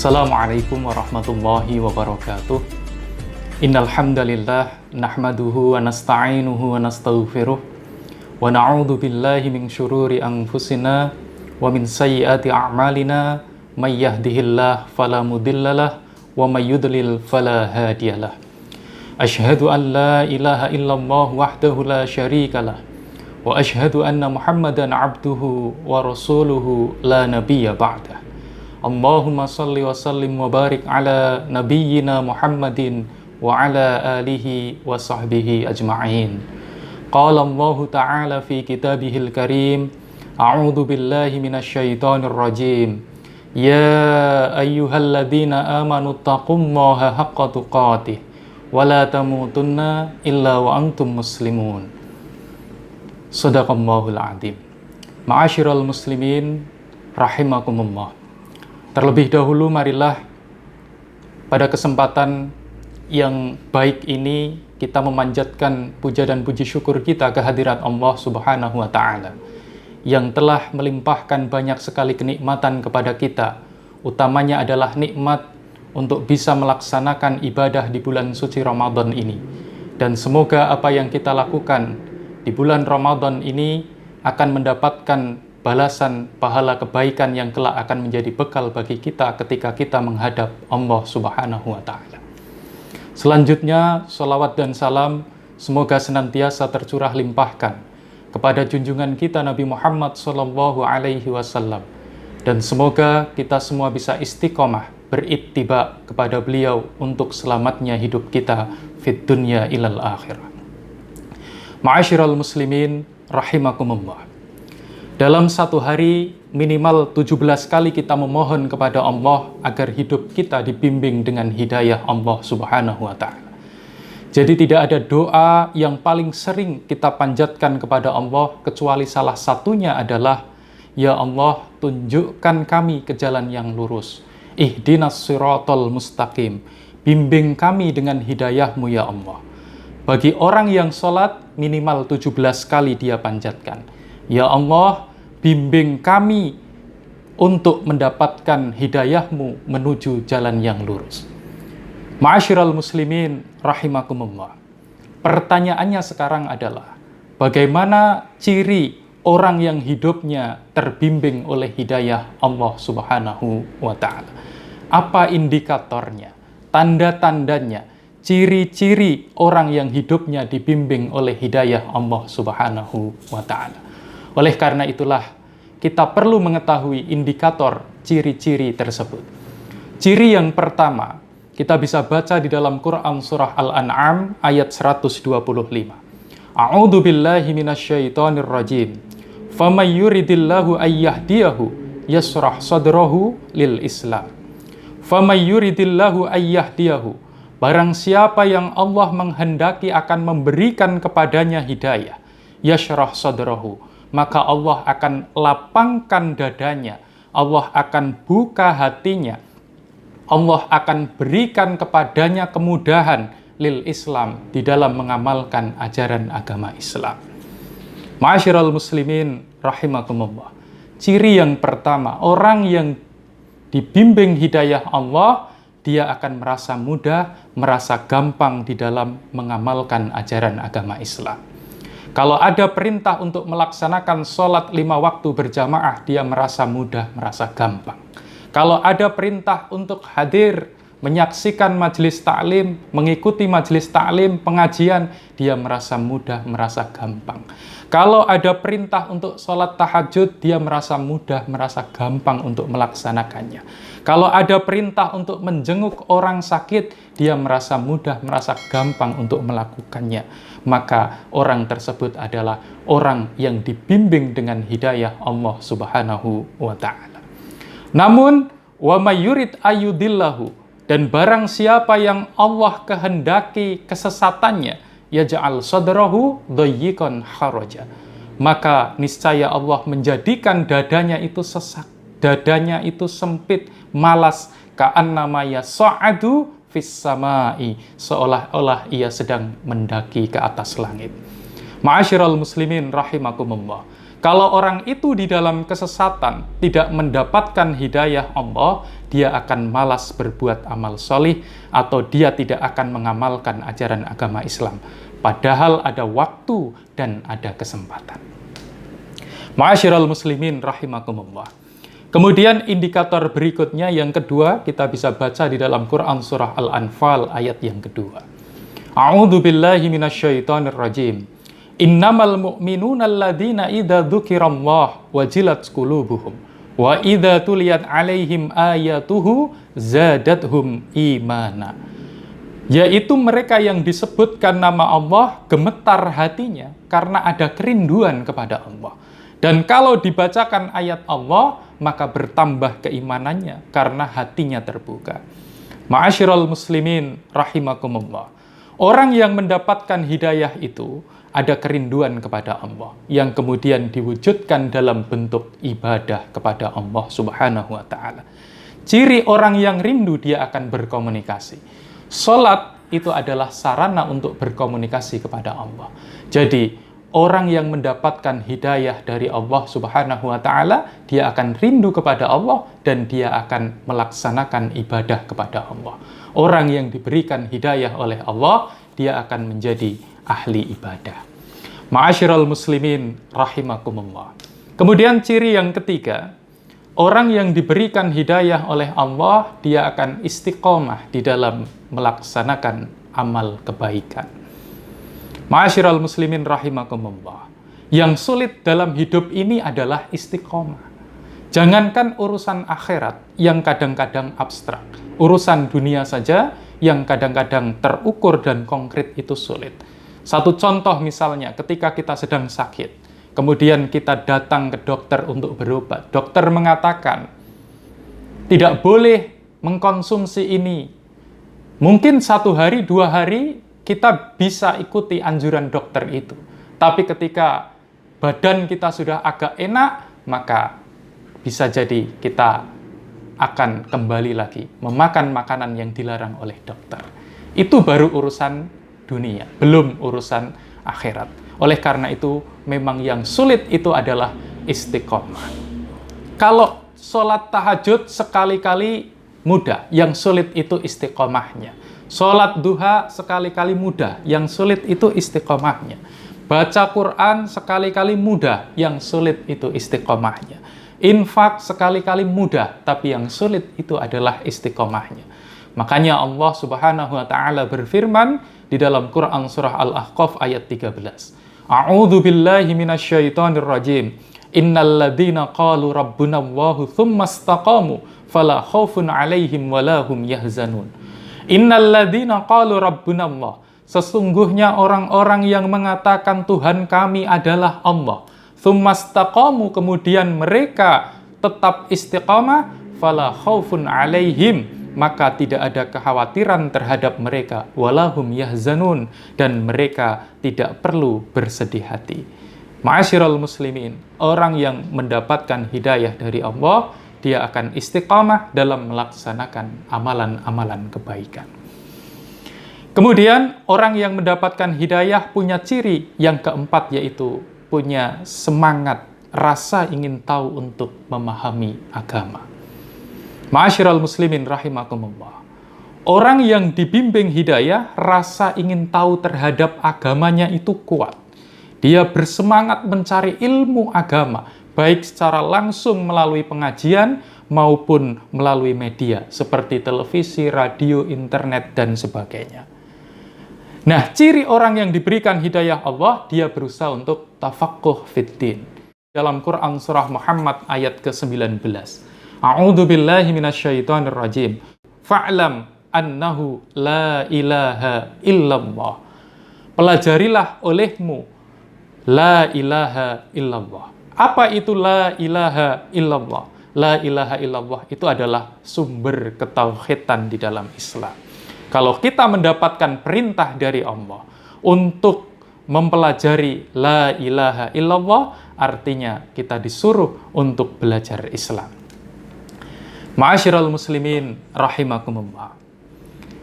Assalamualaikum warahmatullahi wabarakatuh. Innal hamdalillah nahmaduhu wa nasta'inuhu wa nastaghfiruh wa na'udzu billahi min syururi anfusina wa min sayyiati a'malina may yahdihillahu fala mudhillalah wa may yudlil fala hadiyalah. Asyhadu an la ilaha illallah wahdahu la syarikalah wa asyhadu anna Muhammadan abduhu wa rasuluhu la nabiyya ba'dah. Allahumma salli wa sallim wa barik ala nabiyyina Muhammadin wa ala alihi wa sahbihi ajma'in. Qala Allah ta'ala fi kitabihil karim, a'udzu billahi minasy syaithanir rajim. Ya ayyuhalladzina amanu taqullaha haqqa tuqatih wa la tamutunna illa wa antum muslimun. Shadaqallahul adzim. Ma'asyiral muslimin rahimakumullah. Terlebih dahulu marilah pada kesempatan yang baik ini kita memanjatkan puja dan puji syukur kita kehadirat Allah Subhanahu wa Ta'ala yang telah melimpahkan banyak sekali kenikmatan kepada kita. Utamanya adalah nikmat untuk bisa melaksanakan ibadah di bulan suci Ramadan ini. Dan semoga apa yang kita lakukan di bulan Ramadan ini akan mendapatkan balasan pahala kebaikan yang kelak akan menjadi bekal bagi kita ketika kita menghadap Allah Subhanahu wa Ta'ala. Selanjutnya, sholawat dan salam semoga senantiasa tercurah limpahkan kepada junjungan kita Nabi Muhammad sallallahu alaihi wasallam, dan semoga kita semua bisa istiqomah berittiba kepada beliau untuk selamatnya hidup kita fid dunya ilal akhirah. Ma'asyiral muslimin rahimakumullah. Dalam satu hari minimal 17 kali kita memohon kepada Allah agar hidup kita dibimbing dengan hidayah Allah Subhanahu wa Ta'ala. Jadi tidak ada doa yang paling sering kita panjatkan kepada Allah kecuali salah satunya adalah, ya Allah, tunjukkan kami ke jalan yang lurus. Ihdinas siratal mustaqim. Bimbing kami dengan hidayah-Mu ya Allah. Bagi orang yang sholat minimal 17 kali dia panjatkan, ya Allah, bimbing kami untuk mendapatkan hidayah-Mu menuju jalan yang lurus. Ma'asyiral muslimin rahimakumullah. Pertanyaannya sekarang adalah, bagaimana ciri orang yang hidupnya terbimbing oleh hidayah Allah Subhanahu wa Ta'ala? Apa indikatornya, tanda-tandanya, ciri-ciri orang yang hidupnya dibimbing oleh hidayah Allah Subhanahu wa Ta'ala? Oleh karena itulah, kita perlu mengetahui indikator ciri-ciri tersebut. Ciri yang pertama, kita bisa baca di dalam Quran surah Al-An'am ayat 125. A'udzu billahi minasyaitonir rajim. Faman yuridillahu ayyahdiyahu yashrah sadrahu lil Islam. Faman yuridillahu ayyahdiyahu. Barang siapa yang Allah menghendaki akan memberikan kepadanya hidayah, yashrah sadrahu, maka Allah akan lapangkan dadanya, Allah akan buka hatinya, Allah akan berikan kepadanya kemudahan lil Islam di dalam mengamalkan ajaran agama Islam. Ma'asyiral muslimin rahimakumullah. Ciri yang pertama, orang yang dibimbing hidayah Allah, dia akan merasa mudah, merasa gampang di dalam mengamalkan ajaran agama Islam. Kalau ada perintah untuk melaksanakan sholat 5 waktu berjamaah, dia merasa mudah, merasa gampang. Kalau ada perintah untuk hadir, menyaksikan majelis taklim, mengikuti majelis taklim, pengajian, dia merasa mudah, merasa gampang. Kalau ada perintah untuk sholat tahajud, dia merasa mudah, merasa gampang untuk melaksanakannya. Kalau ada perintah untuk menjenguk orang sakit, dia merasa mudah, merasa gampang untuk melakukannya. Maka orang tersebut adalah orang yang dibimbing dengan hidayah Allah Subhanahu wa Ta'ala. Namun, wa may yurid ayyudillahu, dan barang siapa yang Allah kehendaki kesesatannya, yaj'al sadrahu dayyiqan haraja, maka niscaya Allah menjadikan dadanya itu sesak, dadanya itu sempit, malas, ka'annama yas'adu fis samai, seolah-olah ia sedang mendaki ke atas langit. Ma'asyiral muslimin rahimakumullah. Kalau orang itu di dalam kesesatan tidak mendapatkan hidayah Allah, dia akan malas berbuat amal solih atau dia tidak akan mengamalkan ajaran agama Islam. Padahal ada waktu dan ada kesempatan. Ma'asyiral muslimin rahimakumullah. Kemudian indikator berikutnya yang kedua kita bisa baca di dalam Quran surah Al-Anfal ayat yang kedua. A'udzu billahi minasyaitonir rajim. Innamal mu'minuna alladzina idza dzukirallah wajilat qulubuhum wa idza tuliyat 'alaihim ayatuhu zadathum imana. Yaitu mereka yang disebutkan nama Allah gemetar hatinya karena ada kerinduan kepada Allah. Dan kalau dibacakan ayat Allah, maka bertambah keimanannya karena hatinya terbuka. Ma'asyiral muslimin rahimakumullah. Orang yang mendapatkan hidayah itu ada kerinduan kepada Allah yang kemudian diwujudkan dalam bentuk ibadah kepada Allah Subhanahu wa taala. Ciri orang yang rindu, dia akan berkomunikasi. Salat itu adalah sarana untuk berkomunikasi kepada Allah. Jadi, orang yang mendapatkan hidayah dari Allah Subhanahu wa taala, dia akan rindu kepada Allah dan dia akan melaksanakan ibadah kepada Allah. Orang yang diberikan hidayah oleh Allah, dia akan menjadi ahli ibadah. Ma'asyiral muslimin rahimakumullah. Kemudian ciri yang ketiga, orang yang diberikan hidayah oleh Allah, dia akan istiqomah di dalam melaksanakan amal kebaikan. Ma'asyiral muslimin rahimakumullah. Yang sulit dalam hidup ini adalah istiqomah. Jangankan urusan akhirat yang kadang-kadang abstrak, urusan dunia saja yang kadang-kadang terukur dan konkret itu sulit. Satu contoh misalnya, ketika kita sedang sakit, kemudian kita datang ke dokter untuk berobat. Dokter mengatakan, tidak boleh mengkonsumsi ini. Mungkin 1 hari, 2 hari, kita bisa ikuti anjuran dokter itu. Tapi ketika badan kita sudah agak enak, maka bisa jadi kita akan kembali lagi memakan makanan yang dilarang oleh dokter. Itu baru urusan dunia, belum urusan akhirat. Oleh karena itu, memang yang sulit itu adalah istiqomah. Kalau sholat tahajud sekali-kali mudah, yang sulit itu istiqomahnya. Sholat duha sekali-kali mudah, yang sulit itu istiqomahnya. Baca Quran sekali-kali mudah, yang sulit itu istiqomahnya. Infak sekali-kali mudah, tapi yang sulit itu adalah istiqomahnya. Makanya Allah Subhanahu wa taala berfirman di dalam Quran surah Al-Ahqaf ayat 13. A'udzu billahi minasyaitonir rajim. Innal ladzina qalu rabbunallahu tsumma istaqamu fala khaufun 'alaihim wala hum yahzanun. Innal ladzina qalu rabbunallah. Sesungguhnya orang-orang yang mengatakan Tuhan kami adalah Allah. Tsumastaqamu, kemudian mereka tetap istiqamah, fala khaufun 'alaihim, maka tidak ada kekhawatiran terhadap mereka, walahum yahzanun, dan mereka tidak perlu bersedih hati. Ma'asyiral muslimin, orang yang mendapatkan hidayah dari Allah, dia akan istiqamah dalam melaksanakan amalan-amalan kebaikan. Kemudian orang yang mendapatkan hidayah punya ciri yang keempat, yaitu punya semangat, rasa ingin tahu untuk memahami agama. Ma'asyiral muslimin rahimakumullah. Orang yang dibimbing hidayah, rasa ingin tahu terhadap agamanya itu kuat. Dia bersemangat mencari ilmu agama, baik secara langsung melalui pengajian maupun melalui media, seperti televisi, radio, internet, dan sebagainya. Nah, ciri orang yang diberikan hidayah Allah, dia berusaha untuk tafaqquh fiddin. Dalam Quran surah Muhammad ayat ke-19. A'udzu billahi minasyaitonir rajim. Fa'lam annahu la ilaha illallah. Pelajarilah olehmu la ilaha illallah. Apa itu la ilaha illallah? La ilaha illallah itu adalah sumber ketauhidan di dalam Islam. Kalau kita mendapatkan perintah dari Allah untuk mempelajari la ilaha illallah, artinya kita disuruh untuk belajar Islam. Ma'asyiral muslimin rahimakumullah.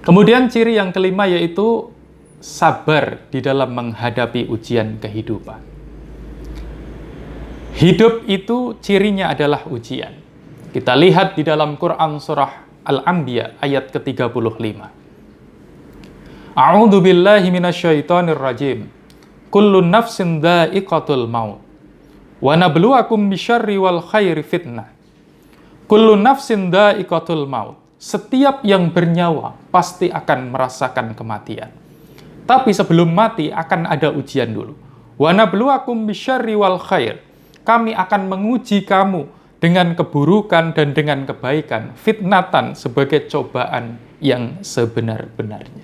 Kemudian ciri yang kelima yaitu sabar di dalam menghadapi ujian kehidupan. Hidup itu cirinya adalah ujian. Kita lihat di dalam Quran surah Al-Anbiya ayat ke-35. A'udzu billahi minasyaitonir rajim. Kullu nafsin dha'iqatul maut. Wa nabluwakum bisyarri wal khairi fitnah. Kullu nafsin dha'iqatul maut. Setiap yang bernyawa pasti akan merasakan kematian. Tapi sebelum mati akan ada ujian dulu. Wa nabluwakum bisyarri wal khair. Kami akan menguji kamu dengan keburukan dan dengan kebaikan, fitnatan sebagai cobaan yang sebenar-benarnya.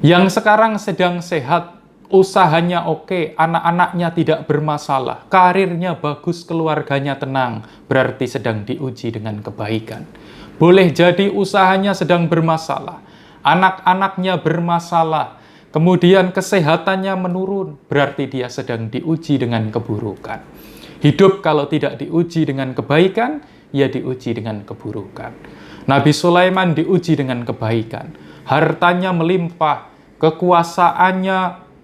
Yang sekarang sedang sehat, usahanya oke, anak-anaknya tidak bermasalah, karirnya bagus, keluarganya tenang, berarti sedang diuji dengan kebaikan. Boleh jadi usahanya sedang bermasalah, anak-anaknya bermasalah, kemudian kesehatannya menurun, berarti dia sedang diuji dengan keburukan. Hidup kalau tidak diuji dengan kebaikan, ya diuji dengan keburukan. Nabi Sulaiman diuji dengan kebaikan. Hartanya melimpah, kekuasaannya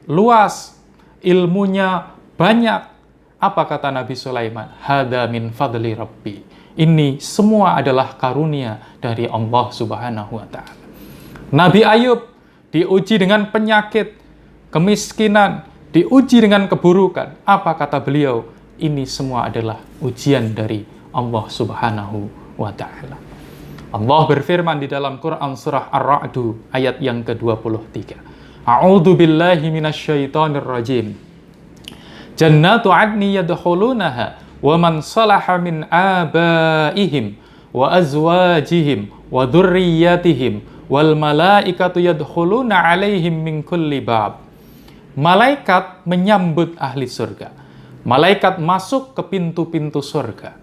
luas, ilmunya banyak. Apa kata Nabi Sulaiman? Hada min fadli Rabbi. Ini semua adalah karunia dari Allah Subhanahu wa Ta'ala. Nabi Ayub diuji dengan penyakit, kemiskinan, diuji dengan keburukan. Apa kata beliau? Ini semua adalah ujian dari Allah Subhanahu wa Ta'ala. Allah berfirman di dalam Quran surah Ar-Ra'd ayat yang ke-23. A'udzu billahi minasyaitonir rajim. Jannatu 'adni yadkhulunaha wa man salaha min abaihim wa azwajihim wa dzurriyyatihim wal malaikatu yadkhuluna 'alaihim min kulli bab. Malaikat menyambut ahli surga. Malaikat masuk ke pintu-pintu surga.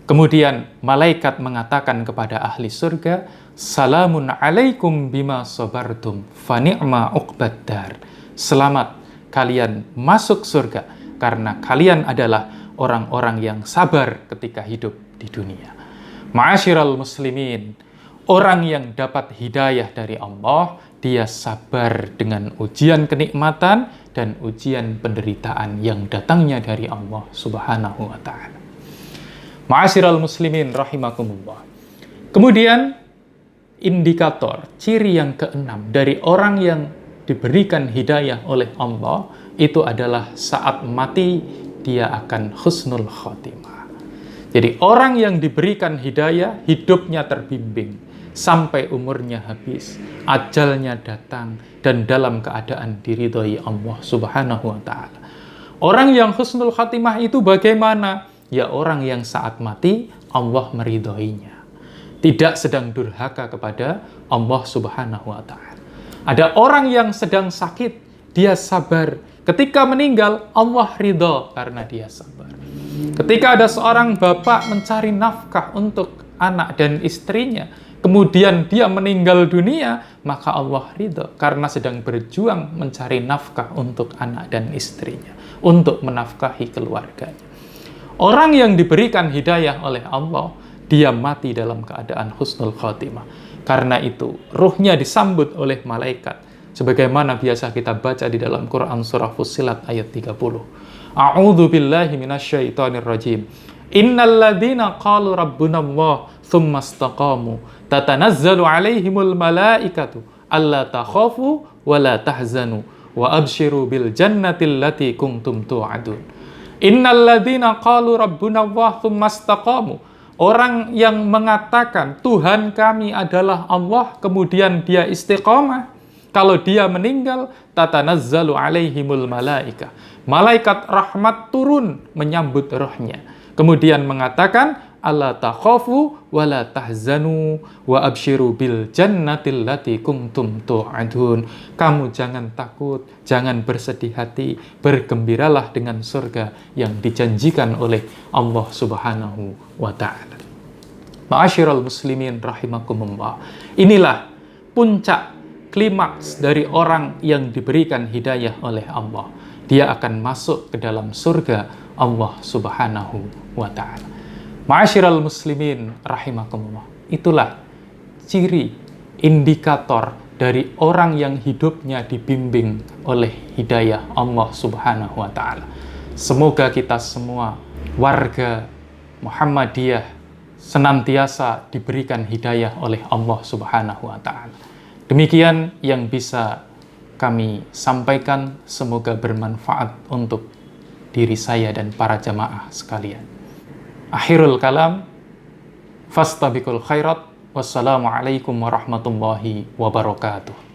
Kemudian malaikat mengatakan kepada ahli surga, Salamun alaikum bima sabartum, fa ni'ma uqbaddar. Selamat kalian masuk surga, karena kalian adalah orang-orang yang sabar ketika hidup di dunia. Ma'asyiral muslimin, orang yang dapat hidayah dari Allah, dia sabar dengan ujian kenikmatan dan ujian penderitaan yang datangnya dari Allah Subhanahu wa Ta'ala. Ma'asyiral muslimin rahimakumullah. Kemudian indikator, ciri yang keenam dari orang yang diberikan hidayah oleh Allah itu adalah saat mati dia akan husnul khotimah. Jadi orang yang diberikan hidayah hidupnya terbimbing sampai umurnya habis, ajalnya datang dan dalam keadaan diridhoi Allah Subhanahu wa Ta'ala. Orang yang husnul khotimah itu bagaimana? Ya orang yang saat mati Allah meridhoinya. Tidak sedang durhaka kepada Allah Subhanahu wa Ta'ala. Ada orang yang sedang sakit, dia sabar. Ketika meninggal, Allah ridho karena dia sabar. Ketika ada seorang bapak mencari nafkah untuk anak dan istrinya, kemudian dia meninggal dunia, maka Allah ridho karena sedang berjuang mencari nafkah untuk anak dan istrinya, untuk menafkahi keluarganya. Orang yang diberikan hidayah oleh Allah, dia mati dalam keadaan husnul khotimah. Karena itu, ruhnya disambut oleh malaikat. Sebagaimana biasa kita baca di dalam Quran surah Fussilat ayat 30. A'udzu billahi minasyaitonir rajim. Innal ladzina qalu rabbunallah tsumma istaqamu tatanazzalu 'alaihimul malaikatu alla takhafu wa la tahzanu wa abshiru bil jannati allati kuntum tu'adun. Innalladzina qalu rabbunallah tsumma istaqamu. Orang yang mengatakan Tuhan kami adalah Allah, kemudian dia istiqamah, kalau dia meninggal, tatanazzalu alaihimul malaika. Malaikat rahmat turun menyambut rohnya. Kemudian mengatakan, alla takhafu wa la tahzanu wa abshiru bil jannatil lati kuntum tu'adun. Kamu jangan takut, jangan bersedih hati, bergembiralah dengan surga yang dijanjikan oleh Allah Subhanahu wa Ta'ala. Ma'asyiral muslimin rahimakumullah. Inilah puncak klimaks dari orang yang diberikan hidayah oleh Allah. Dia akan masuk ke dalam surga Allah Subhanahu wa Ta'ala. Ma'asyiral muslimin rahimakumullah. Itulah ciri, indikator dari orang yang hidupnya dibimbing oleh hidayah Allah Subhanahu wa Ta'ala. Semoga kita semua warga Muhammadiyah senantiasa diberikan hidayah oleh Allah Subhanahu wa Ta'ala. Demikian yang bisa kami sampaikan, semoga bermanfaat untuk diri saya dan para jamaah sekalian. Akhirul kalam, fastabiqul khairat, wassalamualaikum warahmatullahi wabarakatuh.